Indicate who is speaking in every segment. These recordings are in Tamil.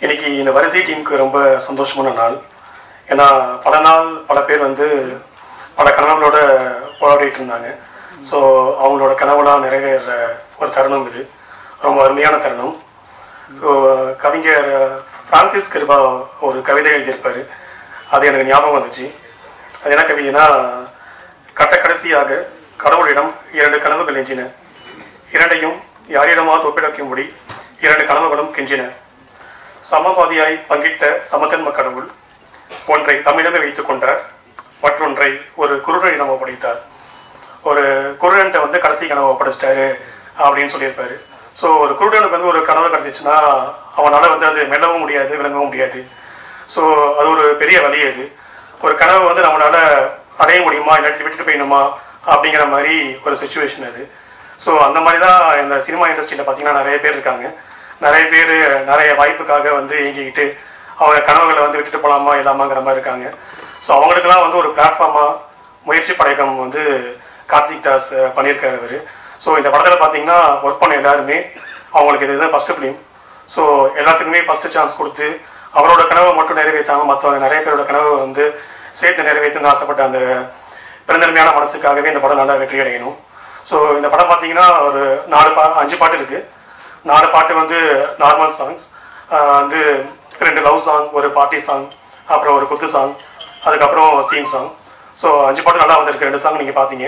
Speaker 1: இன்னைக்கு இந்த வரிசை டீமுக்கு ரொம்ப சந்தோஷமான நாள். ஏன்னா பல நாள் பல பேர் வந்து பல கனவுகளோட போராடிட்டு இருந்தாங்க. ஸோ அவங்களோட கனவுலாம் நிறைவேற ஒரு தருணம் இது, ரொம்ப அருமையான தருணம். ஸோ கவிஞர் பிரான்சிஸ் கிருபா ஒரு கவிதை எழுதியிருப்பார், அது எனக்கு ஞாபகம் வந்துச்சு. அது என்ன கவிதைனா, கடைசியாக கடவுளிடம் 2 கனவுகள் எஞ்சின, இரண்டையும் யாரிடமாவது ஒப்பிடக்கும்படி 2 கனவுகளும் கெஞ்சின. சமபாதியாய் பங்கிட்ட சமதன்ம கடவுள் ஒன்றை தம்மிடமே வைத்துக் கொண்டார், மற்றொன்றை ஒரு குருடனிடம் ஒப்படைத்தார். ஒரு குருடன்ட்ட வந்து கடைசி கனவை ஒப்படைச்சிட்டாரு அப்படின்னு சொல்லியிருப்பாரு. ஸோ ஒரு குருடனுக்கு வந்து ஒரு கனவு கிடைச்சிச்சுன்னா அவனால் வந்து அது மெல்லவும் முடியாது, விளங்கவும் முடியாது. ஸோ அது ஒரு பெரிய வழி. அது ஒரு கனவு வந்து நம்மளால் அடைய முடியுமா, இல்லாட்டி விட்டுட்டு போயணுமா அப்படிங்கிற மாதிரி ஒரு சுச்சுவேஷன் அது. ஸோ அந்த மாதிரி தான் இந்த சினிமா இண்டஸ்ட்ரியில் பார்த்தீங்கன்னா நிறைய பேர் இருக்காங்க. நிறைய பேர் நிறைய வாய்ப்புக்காக வந்து இயங்கிக்கிட்டு அவங்க கனவுகளை வந்து விட்டுட்டு போகலாமா இல்லாமாங்கிற மாதிரி இருக்காங்க. ஸோ அவங்களுக்கெல்லாம் வந்து ஒரு பிளாட்ஃபார்மாக முயற்சி படைக்கம் வந்து கார்த்திக் தாஸ் பண்ணியிருக்காரு அவர். ஸோ இந்த படத்தில் பார்த்தீங்கன்னா ஒர்க் பண்ண எல்லாருமே அவங்களுக்கு இதுதான் ஃபஸ்ட்டு ஃபிலிம். ஸோ எல்லாத்துக்குமே ஃபஸ்ட்டு சான்ஸ் கொடுத்து அவரோட கனவை மட்டும் நிறைவேற்றாமல் மற்றவங்க நிறைய பேரோட கனவை வந்து சேர்த்து நிறைவேற்றுன்னு ஆசைப்பட்ட அந்த பெருந்தன்மையான மனசுக்காகவே இந்த படம் நல்லா வெற்றி அடையணும். ஸோ இந்த படம் பார்த்தீங்கன்னா ஒரு 5 பாட்டு இருக்குது. 4 பாட்டு வந்து நார்மல் சாங்ஸ், வந்து 2 லவ் சாங், ஒரு பார்ட்டி சாங், அப்புறம் ஒரு குத்து சாங், அதுக்கப்புறம் தீம் சாங். ஸோ 5 பாட்டு நல்லா வந்திருக்கு. 2 சாங் நீங்கள் பார்த்தீங்க.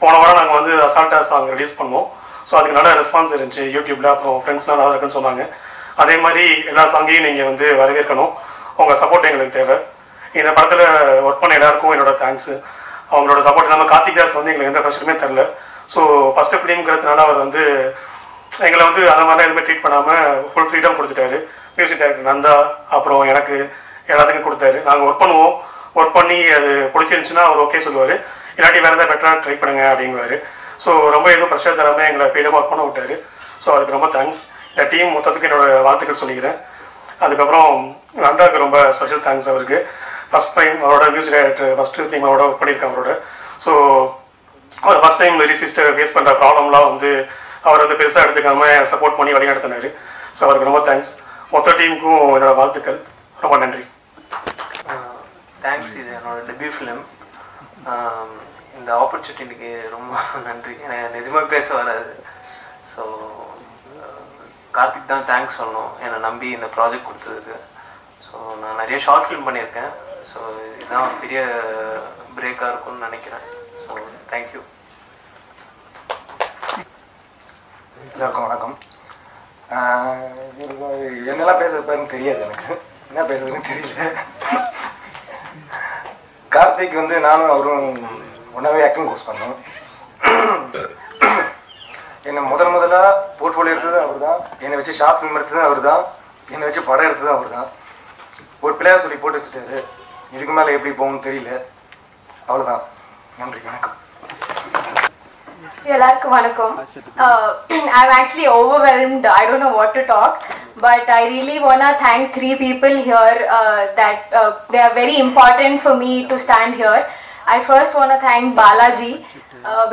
Speaker 1: போன வாரம் நாங்கள் வந்து அசால்ட்டா சாங் ரிலீஸ் பண்ணோம். ஸோ அதுக்கு நல்ல ரெஸ்பான்ஸ் இருந்துச்சு யூடியூப்பில். அப்புறம் ஃப்ரெண்ட்ஸ்லாம் நல்லா இருக்குன்னு சொன்னாங்க. அதே மாதிரி எல்லா சாங்கையும் நீங்கள் வந்து வரவேற்கணும். உங்கள் சப்போர்ட் எங்களுக்கு தேவை. இந்த படத்தில் ஒர்க் பண்ண எல்லாருக்கும் என்னோட தேங்க்ஸு. அவங்களோட சப்போர்ட் இல்லாமல் கார்த்திக் தாஸ் வந்து எங்களுக்கு எந்த பிரச்சனையுமே தரல. ஸோ ஃபஸ்ட்டு ஃபிலிம்ங்கிறதுனால அவர் வந்து எங்களை வந்து அந்த மாதிரிலாம் எதுவுமே ட்ரீட் பண்ணாமல் ஃபுல் ஃப்ரீடம் கொடுத்துட்டாரு. மியூசிக் டைரக்டர் நந்தா அப்புறம் எனக்கு எல்லாத்துக்கும் கொடுத்தாரு. நாங்கள் ஒர்க் பண்ணுவோம், ஒர்க் பண்ணி அது பிடிச்சிருந்துச்சுன்னா அவர் ஓகே சொல்லுவார், இல்லாட்டி வேறு எதாவது பெட்டராக ட்ரை பண்ணுங்க அப்படிங்குவார். ஸோ ரொம்ப எதுவும் ப்ரெஷர் தராமல் எங்களை ஃப்ரீடமாக ஒர்க் பண்ண விட்டார். ஸோ அதுக்கு ரொம்ப தேங்க்ஸ். இந்த டீம் மொத்தத்துக்கு என்னோடய வாழ்த்துக்கள் சொல்லிக்கிறேன். அதுக்கப்புறம் நந்தாவுக்கு ரொம்ப ஸ்பெஷல் தேங்க்ஸ். அவருக்கு ஃபஸ்ட் டைம் அவரோட மியூசிக் டைரக்டர் ஃபஸ்ட்டு ஃபிலிம் அவரோட ஒர்க் பண்ணியிருக்கேன் அவரோட. ஸோ அவர் ஃபஸ்ட் டைம் லிரிசிஸ்ட்டை ஃபேஸ் பண்ணுற ப்ராப்ளம்லாம் வந்து அவர் வந்து பெருசாக எடுத்துக்காமல் சப்போர்ட் பண்ணி வழி நடத்தினார். ஸோ அவருக்கு ரொம்ப தேங்க்ஸ். மொத்த டீமுக்கும் என்னோட வாழ்த்துக்கள். ரொம்ப நன்றி.
Speaker 2: தேங்க்ஸ். இது என்னோட டெபியூ ஃபிலிம். இந்த ஆப்பர்ச்சுனிட்டிக்கு ரொம்ப நன்றி. எனக்கு நிஜமாக பேச வராது. ஸோ கார்த்திக் தான் தேங்க்ஸ் சொல்லணும், என்னை நம்பி இந்த ப்ராஜெக்ட் கொடுத்ததுக்கு. ஸோ நான் நிறைய ஷார்ட் ஃபிலிம் பண்ணியிருக்கேன். ஸோ இதுதான் பெரிய பிரேக்காக இருக்கும்னு நினைக்கிறேன். So thank you.
Speaker 3: எல்லாருக்கும் வணக்கம். என்னெல்லாம் பேசுறதுன்னு தெரியாது, எனக்கு என்ன பேசுறதுன்னு தெரியல. கார்த்திக் வந்து நானும் அவரும் ஒன்றாவே ஆக்டிங் கோர்ஸ் பண்ணோம். என்னை முதல்ல போர்ட்ஃபோலியோ எடுத்தது அவர் தான், என்னை வச்சு ஷார்ட் ஃபிலிம் எடுத்தது அவர் தான், என்னை வச்சு படம் எடுத்தது அவர் தான். ஒரு பிள்ளையார் சொல்லி போட்டு வச்சுட்டாரு. இதுக்கு மேலே எப்படி போகணும்னு தெரியல. அவ்வளோதான். நன்றி, வணக்கம்.
Speaker 4: எல்லாருக்கும் வணக்கம். I'm actually overwhelmed. I don't know what to talk, but I really want to thank 3 people here that they are very important for me to stand here. I first want to thank Balaji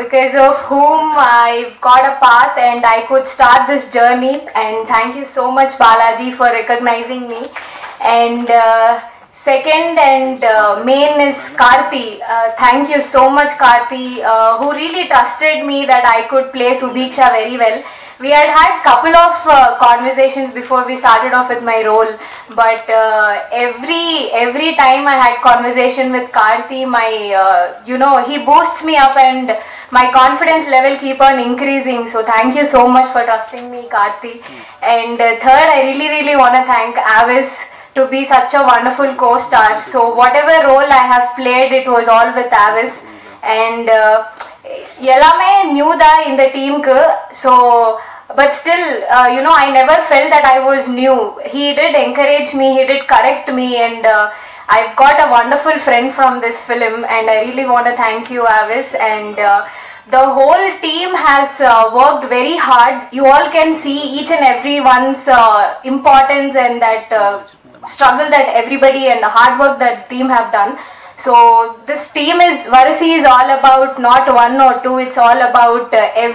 Speaker 4: because of whom I've got a path and I could start this journey, and thank you so much Balaji for recognizing me. And second and main is Karthi. Thank you so much Karthi, who really trusted me that I could play Subhiksha very well. We had couple of conversations before we started off with my role, but every time I had conversation with Karthi, my he boosts me up and my confidence level keep on increasing. So thank you so much for trusting me Karthi. And third, I really want to thank Avis to be such a wonderful co-star. So whatever role I have played, it was all with Avis. And எல்லாமே நியூ தான் இந்த டீமுக்கு. So but still I never felt that I was new. He did encourage me, he did correct me, and I've got a wonderful friend from this film, and I really want to thank you Avis. And the whole team has worked very hard. You all can see each and everyone's importance and that struggle that everybody and the hard work that team have done. So this team is Varasi is all about not one or two, it's all about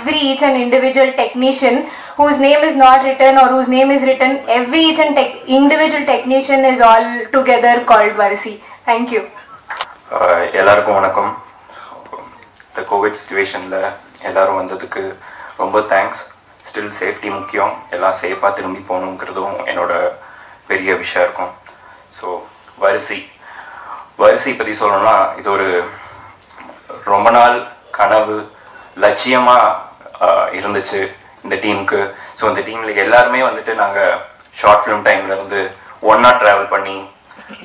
Speaker 4: each and individual technician whose name is not written or whose name is written. Each and individual technician is all together called Varasi. Thank you.
Speaker 5: எல்லாருக்கும் வணக்கம். இந்த கோவிட் சுச்சுவேஷனில் எல்லோரும் வந்ததுக்கு ரொம்ப தேங்க்ஸ். ஸ்டில் சேஃப்டி முக்கியம், எல்லாம் சேஃபாக திரும்பி போகணுங்கிறதும் என்னோட பெரிய விஷயம் இருக்கும். ஸோ வரிசை பற்றி சொல்லணும்னா இது ஒரு ரொம்ப நாள் கனவு லட்சியமாக இருந்துச்சு இந்த டீமுக்கு. ஸோ இந்த டீமில் எல்லாருமே வந்துட்டு நாங்கள் ஷார்ட் ஃபிலிம் டைம்லேருந்து ஒன்றா ட்ராவல் பண்ணி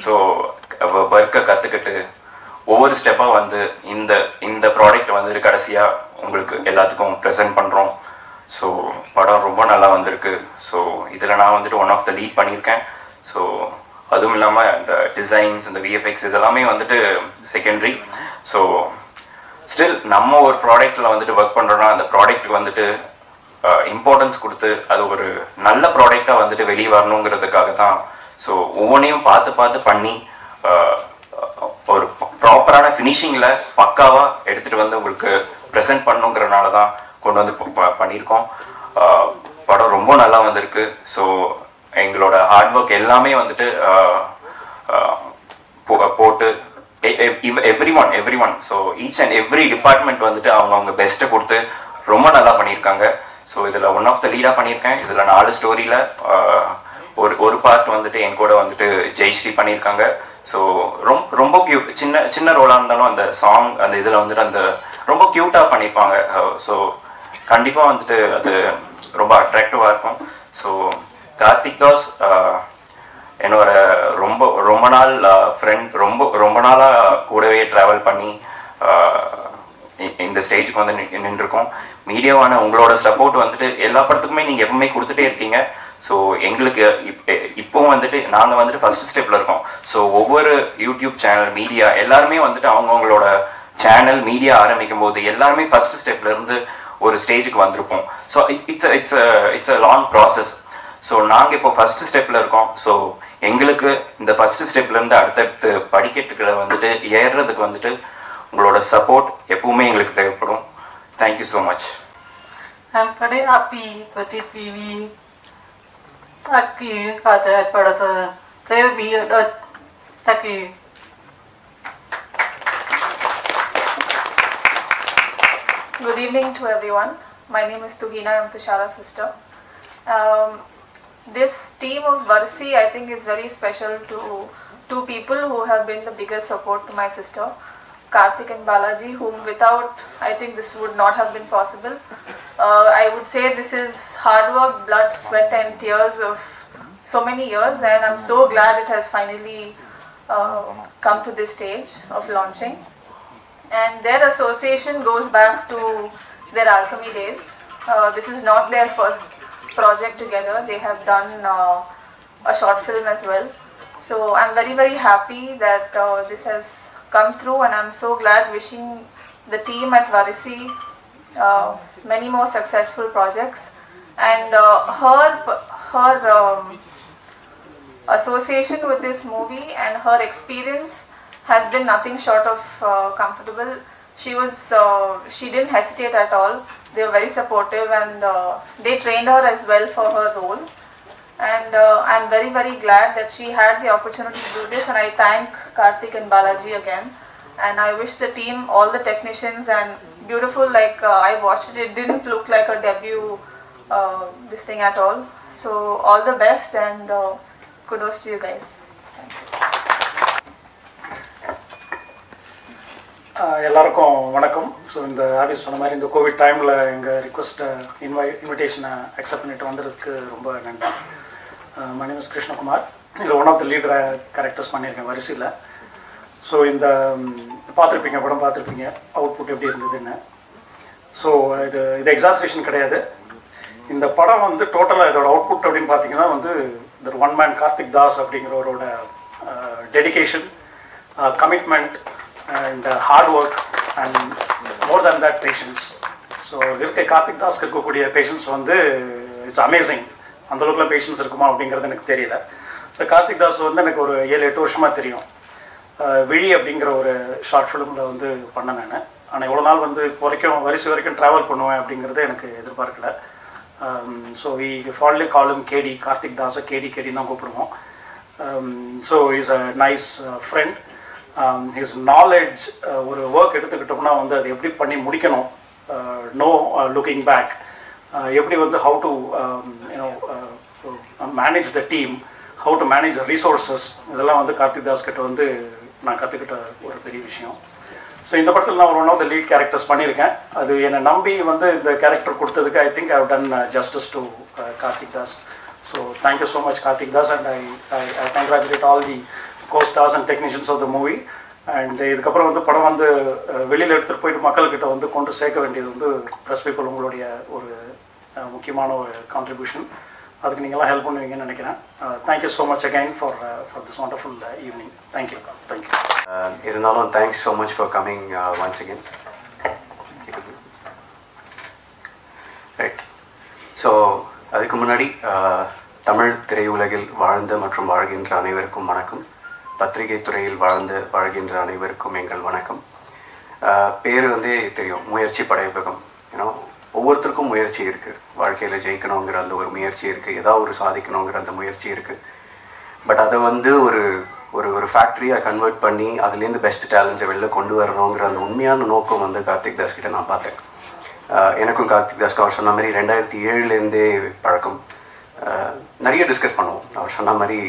Speaker 5: ஸோ ஒர்க்கை கற்றுக்கிட்டு ஒவ்வொரு ஸ்டெப்பாக வந்து இந்த ப்ராடக்ட் வந்துட்டு கடைசியாக உங்களுக்கு எல்லாத்துக்கும் ப்ரெசென்ட் பண்ணுறோம். ஸோ படம் ரொம்ப நல்லா வந்திருக்கு. ஸோ இதில் நான் வந்துட்டு ஒன் ஆஃப் த லீட் பண்ணியிருக்கேன். ஸோ அதுவும் இல்லாமல் இந்த டிசைன்ஸ் இந்த விஎஃப்எக்ஸ் இதெல்லாமே வந்துட்டு செகண்டரி. ஸோ ஸ்டில் நம்ம ஒரு ப்ராடக்டில் வந்துட்டு ஒர்க் பண்ணுறோன்னா அந்த ப்ராடக்ட்டுக்கு வந்துட்டு இம்பார்ட்டன்ஸ் கொடுத்து அது ஒரு நல்ல ப்ராடக்டாக வந்துட்டு வெளியே வரணுங்கிறதுக்காக தான். ஸோ ஒவ்வொன்றையும் பார்த்து பண்ணி ஒரு ப்ராப்பரான ஃபினிஷிங்கில் பக்காவாக எடுத்துகிட்டு வந்து உங்களுக்கு ப்ரெசென்ட் பண்ணுங்கிறனால தான் கொண்டு வந்து பண்ணியிருக்கோம். படம் ரொம்ப நல்லா வந்திருக்கு. ஸோ எங்களோட ஹார்ட் ஒர்க் எல்லாமே வந்துட்டு போட்டு every one so each and every department வந்துட்டு அவங்க பெஸ்ட்டை கொடுத்து ரொம்ப நல்லா பண்ணியிருக்காங்க. ஸோ இதில் ஒன் ஆஃப் த லீடாக பண்ணியிருக்கேன். இதில் 4 ஸ்டோரியில் ஒரு பார்ட் வந்துட்டு என் கூட வந்துட்டு ஜெய்ஸ்ரீ பண்ணியிருக்காங்க. ஸோ ரொம்ப க்யூட், சின்ன ரோலாக இருந்தாலும் அந்த சாங் அந்த இதில் வந்துட்டு அந்த ரொம்ப க்யூட்டாக பண்ணியிருப்பாங்க. ஸோ கண்டிப்பாக வந்துட்டு அது ரொம்ப அட்ராக்டிவாக இருக்கும். ஸோ கார்த்திக் தாஸ் என்னோட ரொம்ப நாள் ஃப்ரெண்ட், ரொம்ப நாளாக கூடவே ட்ராவல் பண்ணி இந்த ஸ்டேஜுக்கு வந்து நின்றுருக்கோம். மீடியாவான உங்களோட சப்போர்ட் வந்துட்டு எல்லா படத்துக்குமே நீங்கள் எப்பவுமே கொடுத்துட்டே இருக்கீங்க. ஸோ எங்களுக்கு இப்போவும் வந்துட்டு நாங்கள் வந்துட்டு ஃபர்ஸ்ட் ஸ்டெப்பில் இருக்கோம். ஸோ ஒவ்வொரு யூடியூப் சேனல் மீடியா எல்லாருமே வந்துட்டு அவங்கவுங்களோட சேனல் மீடியா ஆரம்பிக்கும் போது எல்லாருமே ஃபர்ஸ்ட் ஸ்டெப்லேருந்து ஒரு ஸ்டேஜுக்கு வந்திருப்போம். So it's a long process. So நாங்கள் இப்போ ஃபர்ஸ்ட் ஸ்டெப்பில் இருக்கோம். ஸோ எங்களுக்கு இந்த ஃபர்ஸ்ட் ஸ்டெப்லேருந்து அடுத்தடுத்து படிக்கட்டுகளை வந்துட்டு ஏறுறதுக்கு வந்துட்டு உங்களோட சப்போர்ட் எப்பவுமே எங்களுக்கு தேவைப்படும். Thank you so much.
Speaker 6: I'm very happy that TV aquí ada pada saya biar taki.
Speaker 7: Good evening to everyone. My name is Tuhina. I'm Tushara's sister. This team of Varsi I think is very special to two people who have been the biggest support to my sister, Karthik and Balaji, whom without I think this would not have been possible. I would say this is hard work, blood, sweat and tears of so many years, and I'm so glad it has finally come to this stage of launching. And their association goes back to their alchemy days. This is not their first project together. They have done a short film as well. So I'm very happy that this has come through, and I'm so glad, wishing the team at Varisi many more successful projects. And her association with this movie and her experience has been nothing short of comfortable. She didn't hesitate at all. They were very supportive, and they trained her as well for her role. And I'm very glad that she had the opportunity to do this, and I thank Karthik and Balaji again. And I wish the team, all the technicians, and beautiful, like I watched it, it didn't look like a debut this thing at all. So all the best, and kudos to you guys.
Speaker 8: எல்லாருக்கும் வணக்கம். ஸோ இந்த ஆஃபீஸ் சொன்ன மாதிரி இந்த கோவிட் டைமில் எங்கள் ரிக்வஸ்ட்டை இன்விடேஷனை அக்செப்ட் பண்ணிட்டு வந்ததுக்கு ரொம்ப நன்றி. My name is Krishnakumar. இதில் one of the lead characters பண்ணியிருக்கேன் வரிசையில். ஸோ இந்த பார்த்துருப்பீங்க, படம் பார்த்துருப்பீங்க, அவுட்புட் எப்படி இருந்ததுன்னு. ஸோ இது எக்ஸாஸ்ட்ரேஷன் கிடையாது. இந்த படம் வந்து டோட்டலாக இதோட அவுட்புட் அப்படின்னு பார்த்தீங்கன்னா வந்து இந்த ஒன் மேன் கார்த்திக் தாஸ் அப்படிங்கிறவரோட dedication, commitment and hard work, and more than that patience. So இருக்க கார்த்திக் தாஸ்க்கு இருக்கக்கூடிய பேஷன்ஸ் வந்து இட்ஸ் அமேசிங். அந்தளவுக்குலாம் பேஷன்ஸ் இருக்குமா அப்படிங்கிறது எனக்கு தெரியல. ஸோ கார்த்திக் தாஸ் வந்து எனக்கு ஒரு 7-8 வருஷமாக தெரியும். விழி அப்படிங்கிற ஒரு ஷார்ட் ஃபிலிமில் வந்து பண்ணேன் நான். ஆனால் இவ்வளோ நாள் வந்து இப்போ வரைக்கும் வரைக்கும் ட்ராவல் பண்ணுவேன் அப்படிங்கிறது எனக்கு எதிர்பார்க்கல. ஸோ வி ஃபால்லே காலும் கேடி, கார்த்திக் தாஸை கேடி தான் கூப்பிடுவோம். So is a nice friend. His knowledge, ஒரு ஒர்க் எடுத்துக்கிட்டோம்னா வந்து அது எப்படி பண்ணி முடிக்கணும், நோ லுக்கிங் பேக், எப்படி வந்து how to you know manage the team, how to manage resources, இதெல்லாம் வந்து கார்த்திக் தாஸ் கிட்ட வந்து நான் கற்றுக்கிட்ட ஒரு பெரிய விஷயம். ஸோ இந்த படத்தில் நான் one of the lead characters பண்ணியிருக்கேன். அது என்னை நம்பி வந்து இந்த கேரக்டர் கொடுத்ததுக்கு I think I have done justice to Karthik Das. So thank you so much Karthik Das, and I congratulate all the co-stars and technicians of the movie. And இதுக்கப்புறம் வந்து படம் வந்து வெளியில் எடுத்துகிட்டு போயிட்டு மக்கள்கிட்ட வந்து கொண்டு சேர்க்க வேண்டியது வந்து ப்ரெஸ் பீப்புள் உங்களுடைய ஒரு முக்கியமான ஒரு கான்ட்ரிபியூஷன். அதுக்கு நீங்கள்லாம் ஹெல்ப் பண்ணுவீங்கன்னு நினைக்கிறேன். Thank you so much again for this wonderful evening. Thank you.
Speaker 9: இருந்தாலும் thanks so much for coming once again. Right. So அதுக்கு முன்னாடி தமிழ் திரையுலகில் வாழ்ந்த மற்றும் வாழ்கின்ற அனைவருக்கும் வணக்கம். பத்திரிகை துறையில் வாழ்கின்ற அனைவருக்கும் எங்கள் வணக்கம். பேர் வந்து தெரியும், முயற்சி படைப்பகம். ஏன்னா ஒவ்வொருத்தருக்கும் முயற்சி இருக்குது. வாழ்க்கையில் ஜெயிக்கணுங்கிற அந்த ஒரு முயற்சி இருக்குது, ஏதாவது ஒரு சாதிக்கணுங்கிற அந்த முயற்சி இருக்குது. பட் அதை வந்து ஒரு ஒரு ஒரு ஃபேக்ட்ரியாக கன்வெர்ட் பண்ணி அதுலேருந்து பெஸ்ட் டேலண்ட்ஸை வெளில கொண்டு வரணுங்கிற அந்த உண்மையான நோக்கம் வந்து கார்த்திக் தாஸ் கிட்ட நான் பார்த்தேன். எனக்கும் கார்த்திக் தாஸ்க்கு அவர் சொன்ன மாதிரி 2007 பழக்கம். நிறைய டிஸ்கஸ் பண்ணுவோம். அவர் சொன்ன மாதிரி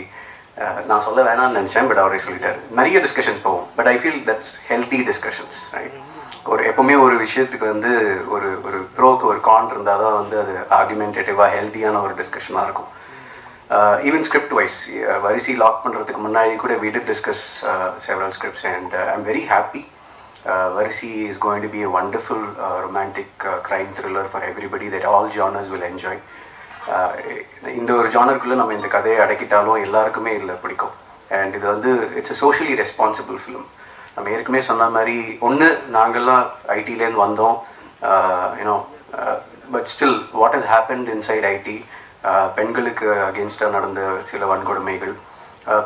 Speaker 9: நான் சொல்ல வேணாம்னு நினச்சேன், பட் அவரே சொல்லிட்டார். நிறைய டிஸ்கஷன்ஸ் போவோம். But I feel that's healthy discussions, right? எப்போவுமே ஒரு விஷயத்துக்கு வந்து ஒரு ஒரு ப்ரோக்கு ஒரு கான் இருந்தால் தான் வந்து அது ஆர்குமெண்டேட்டிவாக ஹெல்த்தியான ஒரு டிஸ்கஷனாக இருக்கும். ஈவன் ஸ்கிரிப்ட் வைஸ் வரிசை லாக் பண்ணுறதுக்கு முன்னாடி கூட we did discuss several scripts, and I'm very happy. Varisi is going to be a wonderful romantic crime thriller for everybody that all genres will enjoy. இந்த ஒரு ஜானருக்குள்ளே நம்ம இந்த கதையை அடக்கிட்டாலும் எல்லாருக்குமே இதில் பிடிக்கும். அண்ட் இது வந்து it's a socially responsible film. நம்ம ஏற்கனவே சொன்ன மாதிரி ஒன்று நாங்கள்லாம் ஐடிலேருந்து வந்தோம், you know, but still what has happened inside IT, பெண்களுக்கு அகெயின்ஸ்டாக நடந்த சில வன்கொடுமைகள்,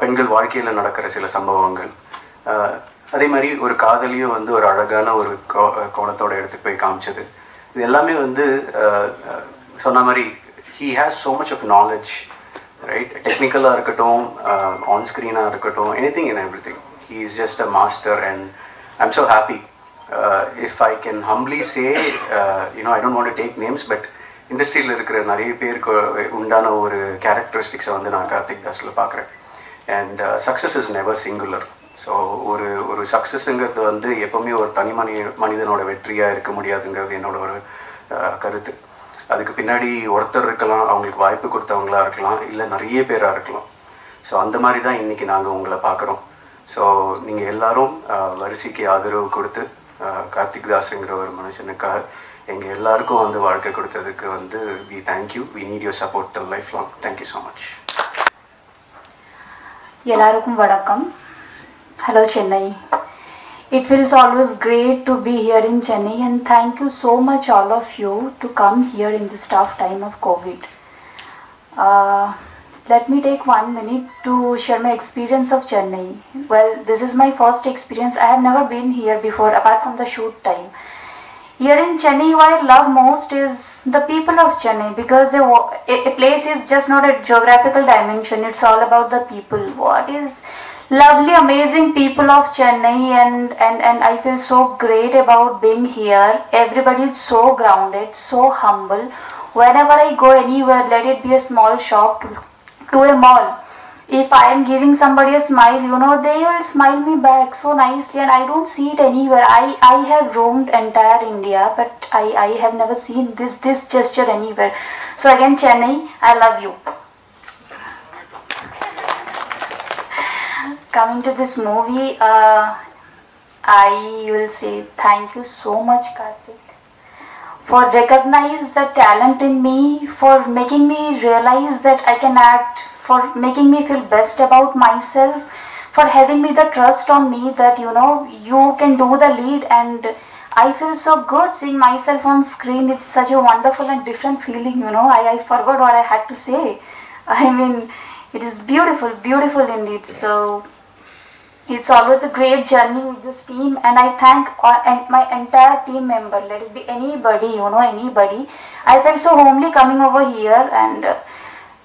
Speaker 9: பெண்கள் வாழ்க்கையில் நடக்கிற சில சம்பவங்கள், அதே மாதிரி ஒரு காதலியும் வந்து ஒரு அழகான ஒரு கோணத்தோடு எடுத்துகிட்டு போய் காமிச்சது. இது எல்லாமே வந்து சொன்ன மாதிரி he has so much of knowledge, right? Technical-ஆ இருக்கட்டும், on screen-ஆ இருக்கட்டும், anything and everything. He is just a master, and I'm so happy. If I can humbly say, you know, I don't want to take names, but இண்டஸ்ட்ரியில் இருக்கிற நிறைய பேருக்கு உண்டான ஒரு கேரக்டரிஸ்டிக்ஸை வந்து நான் கார்த்திக் தாஸில் பார்க்குறேன். And success is never singular. So ஒரு சக்ஸஸ்ங்கிறது வந்து எப்போவுமே ஒரு தனி மனிதனோட வெற்றியாக இருக்க முடியாதுங்கிறது என்னோட ஒரு கருத்து. அதுக்கு பின்னாடி ஒருத்தர் இருக்கலாம், அவங்களுக்கு வாய்ப்பு கொடுத்தவங்களா இருக்கலாம், இல்லை நிறைய பேராக இருக்கலாம். ஸோ அந்த மாதிரி தான் இன்றைக்கி நாங்கள் உங்களை பார்க்குறோம். ஸோ நீங்கள் எல்லோரும் வரிசைக்கு ஆதரவு கொடுத்து கார்த்திக் தாஸுங்கிற ஒரு மனுஷனுக்காக எங்கள் எல்லாருக்கும் வந்து வாழ்க்கை கொடுத்ததுக்கு வந்து we thank you. We need your support till lifelong. Thank you so much.
Speaker 10: எல்லாருக்கும் வணக்கம். Hello Chennai. It feels always great to be here in Chennai, and thank you so much all of you to come here in this tough time of COVID. Let me take 1 minute to share my experience of Chennai. Well, this is my first experience. I have never been here before apart from the shoot time. Here in Chennai, what I love most is the people of Chennai, because a place is just not a geographical dimension. It's all about the people. What is lovely, amazing people of Chennai, and I feel so great about being here. Everybody is so grounded, so humble. Whenever I go anywhere, let it be a small shop to a mall, if I am giving somebody a smile, you know, they will smile me back so nicely, and I don't see it anywhere. I have roamed entire India, but I have never seen this gesture anywhere. So again, Chennai, I love you. Coming to this movie, I will say thank you so much, Karthik, for recognize the talent in me, for making me realize that I can act, for making me feel best about myself, for having me the trust on me that, you know, you can do the lead, and I feel so good seeing myself on screen. It's such a wonderful and different feeling, you know. I forgot what I had to say. I mean, it is beautiful, beautiful indeed. So It's always a great journey with this team, and I thank my entire team member. Let it be anybody, anybody. I felt so homely coming over here and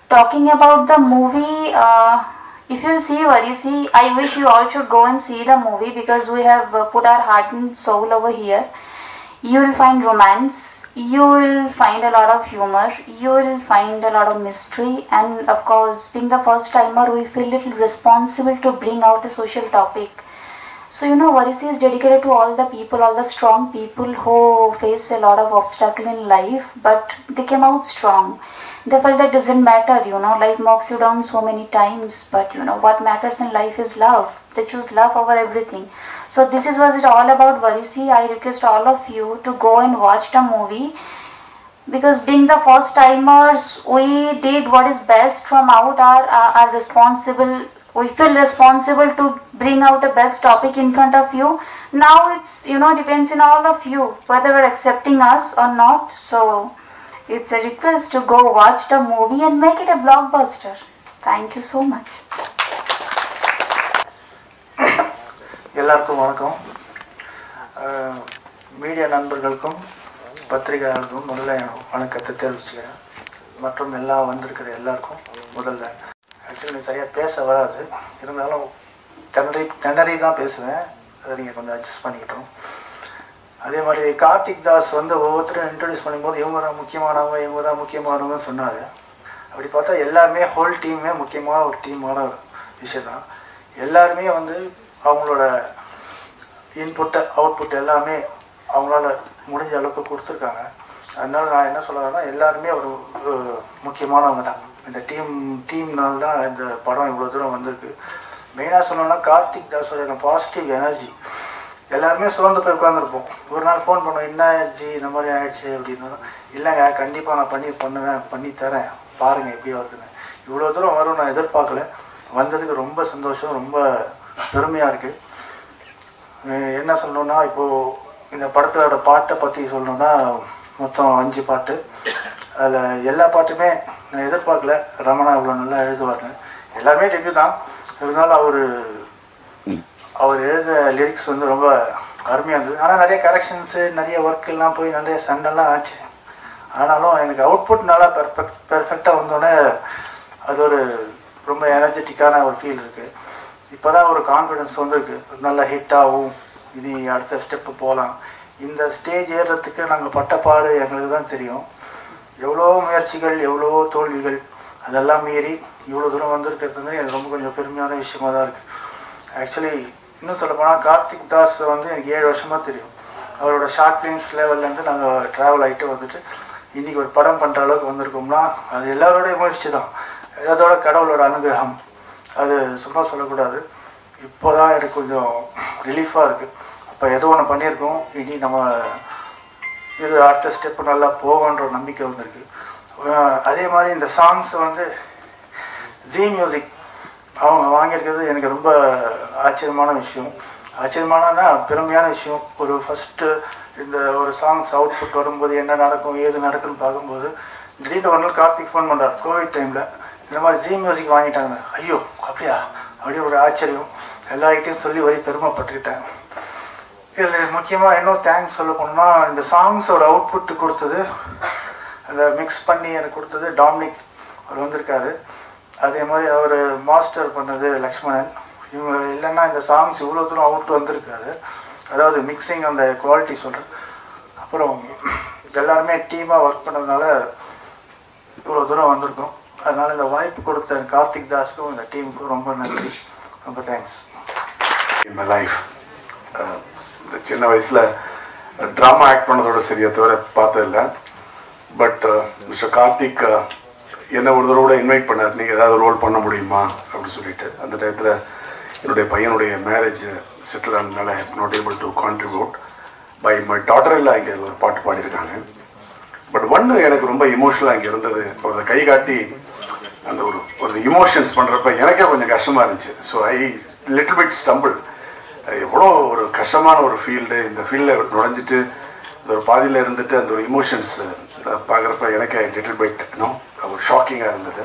Speaker 10: talking about the movie. If you'll see Varisi, I wish you all should go and see the movie because we have put our heart and soul over here. You will find romance, you will find a lot of humor, you will find a lot of mystery, and of course, being the first timer, we feel a little responsible to bring out a social topic. So Varisi is dedicated to all the people, all the strong people who face a lot of obstacle in life, but they came out strong. They felt that doesn't matter, life knocks you down so many times, but what matters in life is love. They choose love over everything. So this is what it all about Varisi. I request all of you to go and watch the movie, because being the first timers, we did what is best from out our responsible. We feel responsible to bring out the best topic in front of you. Now it's depends on all of you whether we're accepting us or not. So it's a request to go watch the movie and make it a blockbuster. Thank you so much.
Speaker 8: எல்லாருக்கும் வணக்கம். மீடியா நண்பர்களுக்கும் பத்திரிகையாளர்களுக்கும் முதல்ல வணக்கத்தை தெரிவிச்சுக்கிறேன். மற்றும் எல்லாம் வந்திருக்கிற எல்லாருக்கும் முதல்ல ஆக்சுவலி சரியாக பேச வராது, இருந்தாலும் திணறி தான் பேசுவேன். அதை நீங்கள் கொஞ்சம் அட்ஜஸ்ட் பண்ணிக்கிட்டோம். அதே மாதிரி கார்த்திக் தாஸ் ஒவ்வொருத்தரும் இன்ட்ரடியூஸ் பண்ணும்போது இவங்க தான் முக்கியமானவங்கன்னு சொன்னார். அப்படி பார்த்தா எல்லாருமே ஹோல் டீமே முக்கியமான ஒரு டீமான விஷயம் தான். எல்லாருமே அவங்களோட இன்புட்டு அவுட்புட் எல்லாமே அவங்களால முடிஞ்ச அளவுக்கு கொடுத்துருக்காங்க. அதனால நான் என்ன சொல்கிறேன்னா, எல்லாருமே ஒரு முக்கியமானவங்க தான். இந்த டீம்னால தான் இந்த படம் இவ்வளோ தூரம் வந்திருக்கு. மெயினாக சொல்லணும்னா கார்த்திக் தாஸோட பாசிட்டிவ் எனர்ஜி. எல்லாருமே சோர்ந்து போய் உட்காந்துருப்போம். ஒரு நாள் ஃபோன் பண்ணுவோம், என்ன ஆயிடுச்சு, இந்த மாதிரி ஆயிடுச்சு அப்படின்னா, இல்லைங்க கண்டிப்பாக நான் பண்ணி தரேன், பாருங்கள் எப்படி வருதுன்னு. இவ்வளோ தூரம் வரும் நான் எதிர்பார்க்கல. வந்ததுக்கு ரொம்ப சந்தோஷம், ரொம்ப பெருமையாக இருக்குது. என்ன சொல்லணுன்னா, இப்போது இந்த படத்தோட பாட்டை பற்றி சொல்லணுன்னா மொத்தம் 5 பாட்டு. அதில் எல்லா பாட்டுமே நான் எதிர்பார்க்கல ரமணா இவ்வளோ நல்லா எழுதுவார். எல்லாருமே டெபியூ தான், இருந்தாலும் அவர் எழுத லிரிக்ஸ் ரொம்ப அருமையாக இருந்தது. ஆனால் நிறைய கரெக்ஷன்ஸு, நிறைய ஒர்க்கெல்லாம் போய் நிறைய சண்டெல்லாம் ஆச்சு. ஆனாலும் எனக்கு அவுட்புட் நல்லா பெர்ஃபெக்டாக வந்தோடனே அது ஒரு ரொம்ப எனர்ஜெட்டிக்கான ஒரு ஃபீல் இருக்குது. இப்போ தான் ஒரு கான்ஃபிடென்ஸ் வந்துருக்கு, நல்லா ஹிட்டாகவும் இனி அடுத்த ஸ்டெப்பு போகலாம். இந்த ஸ்டேஜ் ஏறுறதுக்கு நாங்கள் பட்ட பாடு எங்களுக்கு தான் தெரியும். எவ்வளோ முயற்சிகள், எவ்வளோ தோல்விகள், அதெல்லாம் மீறி இவ்வளோ தூரம் வந்திருக்கிறது எனக்கு ரொம்ப கொஞ்சம் பெருமையான விஷயமாக தான் இருக்குது. ஆக்சுவலி இன்னும் சொல்லப்போனால் கார்த்திக் தாஸ் எனக்கு 7 வருஷமாக தெரியும். அவரோட ஷார்ட் ஃபிலிம்ஸ் லெவல்லேருந்து நாங்கள் ட்ராவல் ஆகிட்டு வந்துட்டு இன்றைக்கி ஒரு படம் பண்ணுற அளவுக்கு வந்திருக்கோம்னா அது எல்லாரோடைய முயற்சி தான். அதோட கடவுளோட அனுகிரகம், அது சும்மா சொல்லக்கூடாது. இப்போ தான் எனக்கு கொஞ்சம் ரிலீஃபாக இருக்குது. அப்போ ஏதோ ஒன்று பண்ணியிருக்கோம், இனி நம்ம இது அடுத்த ஸ்டெப்பு நல்லா போகன்ற நம்பிக்கை வந்திருக்கு. அதே மாதிரி இந்த சாங்ஸ் ஜீ மியூசிக் அவங்க வாங்கியிருக்கிறது எனக்கு ரொம்ப ஆச்சரியமான விஷயம். ஆச்சரியமானனா பெருமையான விஷயம். ஒரு ஃபஸ்ட்டு இந்த ஒரு சாங்ஸ் அவுட்புட் வரும்போது என்ன நடக்கும் ஏது நடக்குன்னு பார்க்கும்போது திடீர்னு ஒரு நாள் கார்த்திக் ஃபோன் பண்ணுறார் கோவிட் டைமில், இந்த மாதிரி ஜீ மியூசிக் வாங்கிட்டாங்க. ஐயோ அப்படியா, அப்படி ஒரு ஆச்சரியம். எல்லார்கிட்டையும் சொல்லி வரி பெருமைப்பட்டுக்கிட்டேன். இதில் முக்கியமாக இன்னும் தேங்க்ஸ் சொல்ல போனோம்னா, இந்த சாங்ஸோட அவுட்புட்டு கொடுத்தது, அந்த மிக்ஸ் பண்ணி எனக்கு கொடுத்தது டாமினிக் அவர் வந்திருக்காரு. அதே மாதிரி அவர் மாஸ்டர் பண்ணது லக்ஷ்மணன். இவங்க இல்லைன்னா இந்த சாங்ஸ் இவ்வளோ தூரம் அவுட் வந்திருக்காது. அதாவது மிக்சிங் அந்த குவாலிட்டி சொல்கிறேன். அப்புறம் எல்லாருமே டீமாக ஒர்க் பண்ணதுனால இவ்வளோ தூரம் வந்திருக்கோம். அதனால் இந்த வாய்ப்பு கொடுத்த கார்த்திக் தாஸ்க்கும் இந்த டீமுக்கும் ரொம்ப நன்றி, ரொம்ப தேங்க்ஸ்.
Speaker 11: இன் மை லைஃப் சின்ன வயசில் ட்ராமா ஆக்ட் பண்ணதோட சரியா தவிர பார்த்ததில்லை. பட் மிஸ்டர் கார்த்திக் என்னை ஒரு தடவை கூட இன்வைட் பண்ணார், நீங்கள் ஏதாவது ரோல் பண்ண முடியுமா அப்படின்னு சொல்லிட்டு. அந்த டயத்தில் என்னுடைய பையனுடைய மேரேஜ் செட்டில் ஆனதுனால not able to contribute. By my daughter எல்லாம் இங்கே ஒரு பாட்டு பாடியிருக்காங்க. பட் ஒன்று எனக்கு ரொம்ப இமோஷனலாக இங்கே இருந்தது, அதை கை காட்டி அந்த ஒரு இமோஷன்ஸ் பண்ணுறப்ப எனக்கே கொஞ்சம் கஷ்டமாக இருந்துச்சு. So I little bit stumble. எவ்வளோ ஒரு கஷ்டமான ஒரு ஃபீல்டு, இந்த ஃபீல்டில் நுழைஞ்சிட்டு இந்த ஒரு பாதியில் இருந்துட்டு அந்த ஒரு இமோஷன்ஸ் பார்க்குறப்ப எனக்கு லிட்டில் பிட் ஒரு ஷாக்கிங்காக இருந்தது.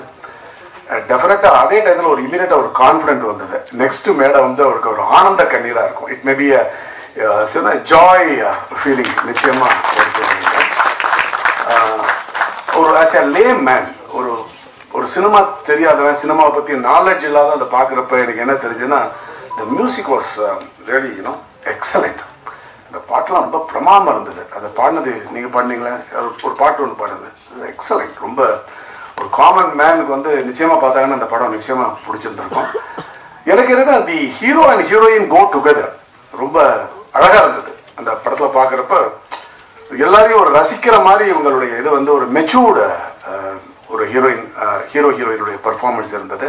Speaker 11: டெஃபினட்டாக அதே டைத்தில் ஒரு இமீடியட்டாக ஒரு கான்ஃபிடென்ட் வந்தது. நெக்ஸ்ட்டு மேடை வந்து அவருக்கு ஒரு ஆனந்த கண்ணீராக இருக்கும். இட் மே பி சின்ன ஜாய் ஃபீலிங் நிச்சயமாக ஒரு ஆஸ் எ லேம் மேன், ஒரு சினிமா தெரியாதவன், சினிமாவை பற்றி நாலேஜ் இல்லாத அதை பார்க்குறப்ப எனக்கு என்ன தெரிஞ்சுன்னா, the music was really excellent. அந்த பாட்டெலாம் ரொம்ப பிரமாதமாக இருந்தது. அதை பாடினது நீங்கள் பாடினீங்களே, ஒரு பாட்டு ஒன்று பாடுனது எக்ஸலண்ட். ரொம்ப ஒரு காமன் மேனுக்கு வந்து நிச்சயமாக பார்த்தாங்கன்னா அந்த படம் நிச்சயமாக பிடிச்சிருந்துருக்கும். எனக்கு என்னன்னா the hero and heroine go together ரொம்ப அழகாக இருந்தது. அந்த படத்தில் பார்க்குறப்ப எல்லாரையும் ஒரு ரசிக்கிற மாதிரி இவங்களுடைய இது வந்து ஒரு மெச்சூர்டு ஒரு ஹீரோயினுடைய பர்ஃபார்மன்ஸ் இருந்தது.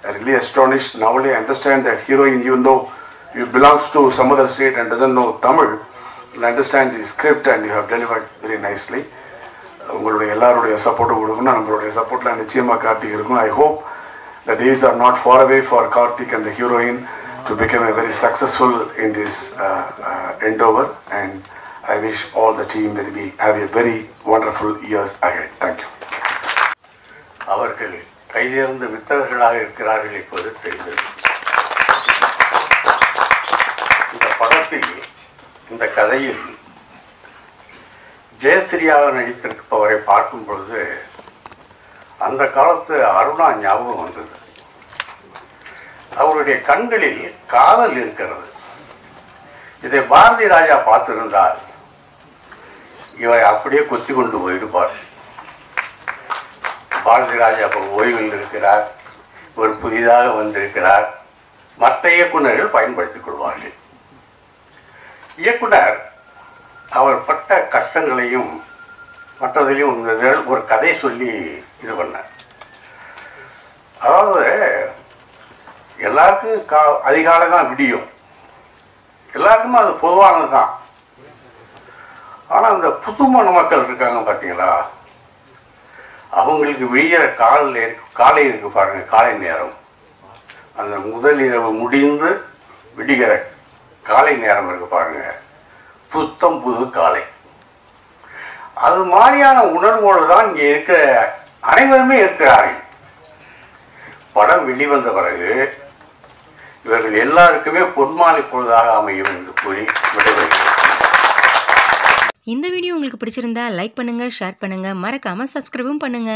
Speaker 11: I really astonished. Now only I understand that heroine, even though you belongs to some other state and doesn't know Tamil, you understand the script and you have delivered very nicely. உங்களுடைய எல்லாருடைய சப்போர்ட்டும் கொடுக்கணும். நம்மளுடைய சப்போர்ட்லாம் நிச்சயமாக கார்த்திக் இருக்கும். I hope the days are not far away for Karthik and the heroine to become a very successful in this endeavor, and I wish all the team will have a very wonderful years ahead. Thank you.
Speaker 12: அவர்கள் கைதேர்ந்த வித்தகர்களாக இருக்கிறார்கள் இப்போது தெரிந்தது. இந்த படத்தில் இந்த கதையில் ஜெயஸ்ரீயாக நடித்திருப்பவரை பார்க்கும் பொழுது அந்த காலத்து அருணா ஞாபகம் வந்தது. அவருடைய கண்களில் காதல் இருக்கிறது. இதை பாரதி ராஜா பார்த்திருந்தால் இவரை அப்படியே கொத்தி கொண்டு போயிருப்பார். பாரதி ராஜா இப்போ ஓய்வில் இருக்கிறார், ஒரு புதிதாக வந்திருக்கிறார், மற்ற இயக்குநர்கள் பயன்படுத்திக் கொள்வார்கள். இயக்குனர் அவர் பட்ட கஷ்டங்களையும் மற்றதிலையும் ஒரு கதை சொல்லி இது பண்ணார். அதாவது எல்லாருக்கும் அதிகாலை தான் விடியும், எல்லாருக்குமே அது பொதுவானது தான். ஆனால் அந்த புதுமண மக்கள் இருக்காங்க பார்த்தீங்களா, அவங்களுக்கு விடிகிற காலை இருக்கு பாருங்க, காலை நேரம், அந்த முதல் இரவு முடிந்து விடுகிற காலை நேரம் இருக்கு பாருங்க, புத்தம் புது காலை. அது மாதிரியான உணர்வோடு தான் இங்கே இருக்கிற அனைவருமே இருக்கிறார்கள். படம் வெளிவந்த பிறகு இவர்கள் எல்லாருக்குமே பொன்மாலை பொழுதாக அமையும் என்று கூறி விடைபெறுகிறேன்.
Speaker 13: இந்த வீடியோ உங்களுக்கு பிடிச்சிருந்தா லைக் பண்ணுங்க, ஷேர் பண்ணுங்க, மறக்காம சப்ஸ்கிரைபும் பண்ணுங்க.